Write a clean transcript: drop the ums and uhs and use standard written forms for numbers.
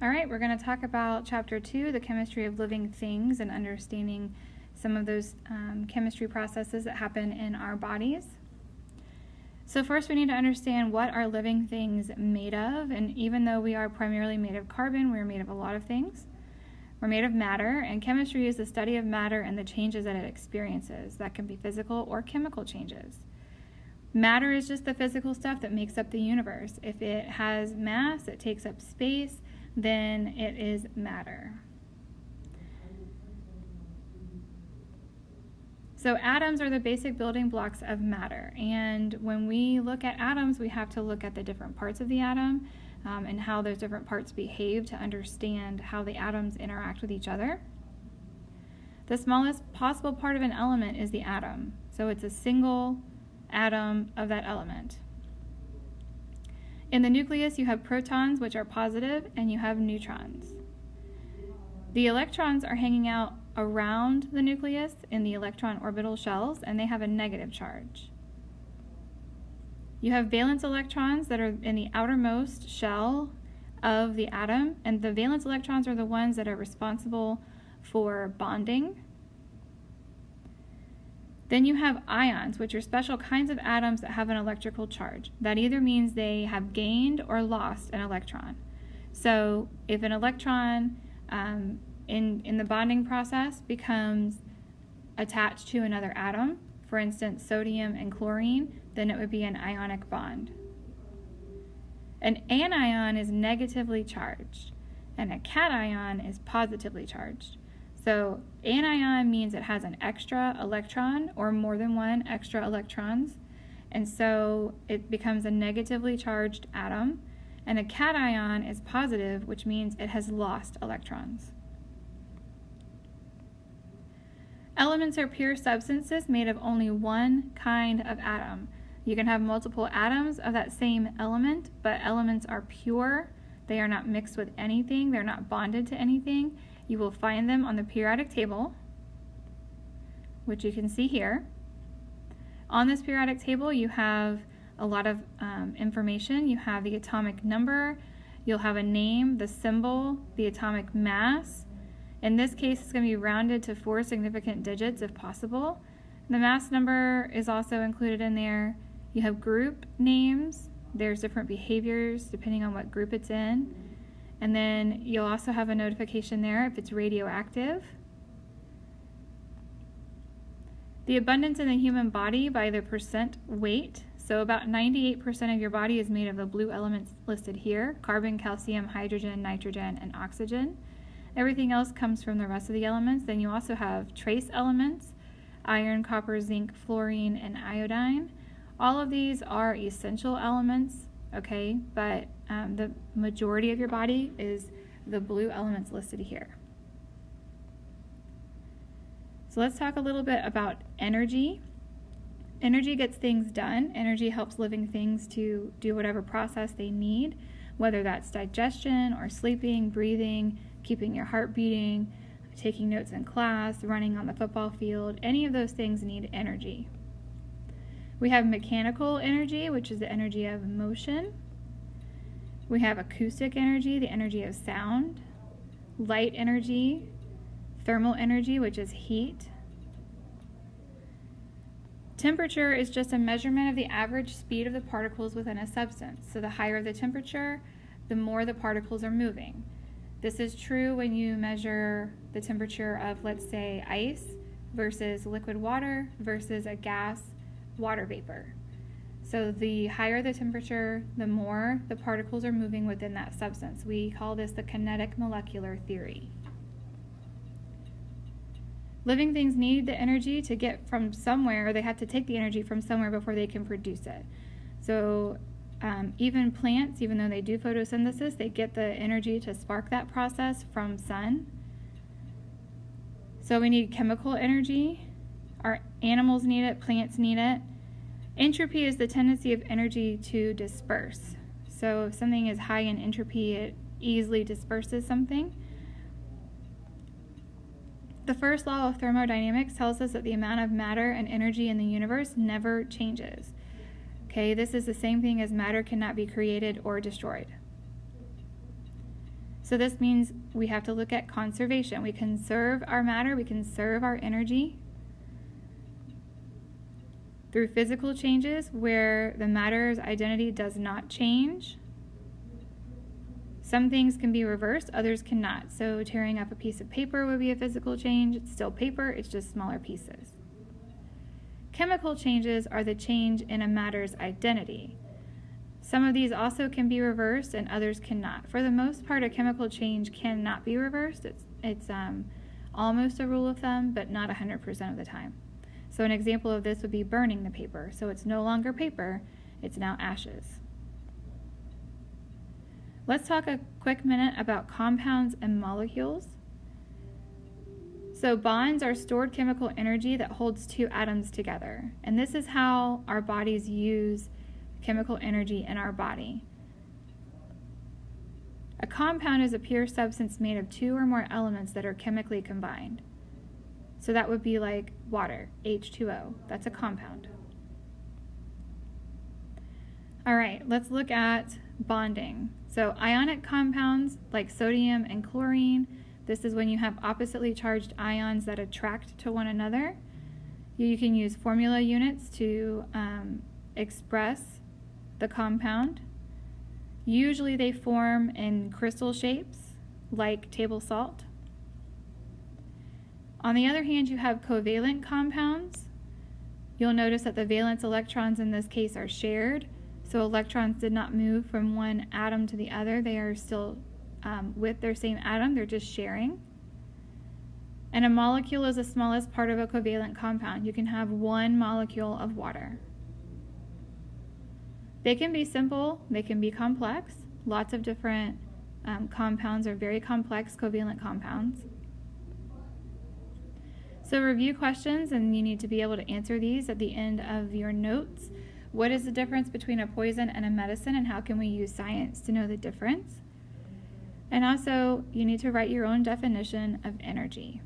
All right, we're going to talk about Chapter 2, the chemistry of living things, and understanding some of those chemistry processes that happen in our bodies. So first we need to understand what are living things made of, and even though we are primarily made of carbon, we're made of a lot of things. We're made of matter, and chemistry is the study of matter and the changes that it experiences. That can be physical or chemical changes. Matter is just the physical stuff that makes up the universe. If it has mass, it takes up space, then it is matter. So atoms are the basic building blocks of matter, and when we look at atoms, we have to look at the different parts of the atom and how those different parts behave to understand how the atoms interact with each other. The smallest possible part of an element is the atom, so it's a single atom of that element. In the nucleus, you have protons, which are positive, and you have neutrons. The electrons are hanging out around the nucleus in the electron orbital shells, and they have a negative charge. You have valence electrons that are in the outermost shell of the atom, and the valence electrons are the ones that are responsible for bonding. Then you have ions, which are special kinds of atoms that have an electrical charge. That either means they have gained or lost an electron. So if an electron in the bonding process becomes attached to another atom, for instance, sodium and chlorine, then it would be an ionic bond. An anion is negatively charged, and a cation is positively charged. So anion means it has an extra electron or more than one extra electrons, and so it becomes a negatively charged atom, and a cation is positive, which means it has lost electrons. Elements are pure substances made of only one kind of atom. You can have multiple atoms of that same element, but elements are pure. They are not mixed with anything. They're not bonded to anything. You will find them on the periodic table, which you can see here. On this periodic table, you have a lot of information. You have the atomic number, you'll have a name, the symbol, the atomic mass. In this case, it's going to be rounded to 4 significant digits if possible. The mass number is also included in there. You have group names. There's different behaviors depending on what group it's in. And then you'll also have a notification there if it's radioactive. The abundance in the human body by the percent weight. So about 98% of your body is made of the blue elements listed here: carbon, calcium, hydrogen, nitrogen, and oxygen. Everything else comes from the rest of the elements. Then you also have trace elements: iron, copper, zinc, fluorine, and iodine. All of these are essential elements, okay, but the majority of your body is the blue elements listed here. So let's talk a little bit about energy. Energy gets things done. Energy helps living things to do whatever process they need, whether that's digestion or sleeping, breathing, keeping your heart beating, taking notes in class, running on the football field. Any of those things need energy. We have mechanical energy, which is the energy of motion. We have acoustic energy, the energy of sound. Light energy, thermal energy, which is heat. Temperature is just a measurement of the average speed of the particles within a substance. So the higher the temperature, the more the particles are moving. This is true when you measure the temperature of, let's say, ice versus liquid water versus a gas water vapor. So the higher the temperature, the more the particles are moving within that substance. We call this the kinetic molecular theory. Living things need the energy to get from somewhere, or they have to take the energy from somewhere before they can produce it. So even plants, even though they do photosynthesis, they get the energy to spark that process from sun. So we need chemical energy. Our animals need it, plants need it. Entropy is the tendency of energy to disperse. So if something is high in entropy, it easily disperses something. The first law of thermodynamics tells us that the amount of matter and energy in the universe never changes. Okay, this is the same thing as matter cannot be created or destroyed. So So this means we have to look at conservation. We conserve our matter, we conserve our energy through physical changes where the matter's identity does not change. Some things can be reversed, others cannot. So tearing up a piece of paper would be a physical change. It's still paper, it's just smaller pieces. Chemical changes are the change in a matter's identity. Some of these also can be reversed and others cannot. For the most part, a chemical change cannot be reversed. It's almost a rule of thumb, but not 100% of the time. So an example of this would be burning the paper. So it's no longer paper, it's now ashes. Let's talk a quick minute about compounds and molecules. So bonds are stored chemical energy that holds two atoms together. And this is how our bodies use chemical energy in our body. A compound is a pure substance made of two or more elements that are chemically combined. So that would be like water, H2O. That's a compound. All right, let's look at bonding. So ionic compounds like sodium and chlorine, this is when you have oppositely charged ions that attract to one another. You can use formula units to express the compound. Usually they form in crystal shapes like table salt. On the other hand, you have covalent compounds. You'll notice that the valence electrons in this case are shared. So electrons did not move from one atom to the other. They are still with their same atom. They're just sharing. And a molecule is the smallest part of a covalent compound. You can have one molecule of water. They can be simple. They can be complex. Lots of different compounds are very complex covalent compounds. So review questions, and you need to be able to answer these at the end of your notes. What is the difference between a poison and a medicine, and how can we use science to know the difference? And also, you need to write your own definition of energy.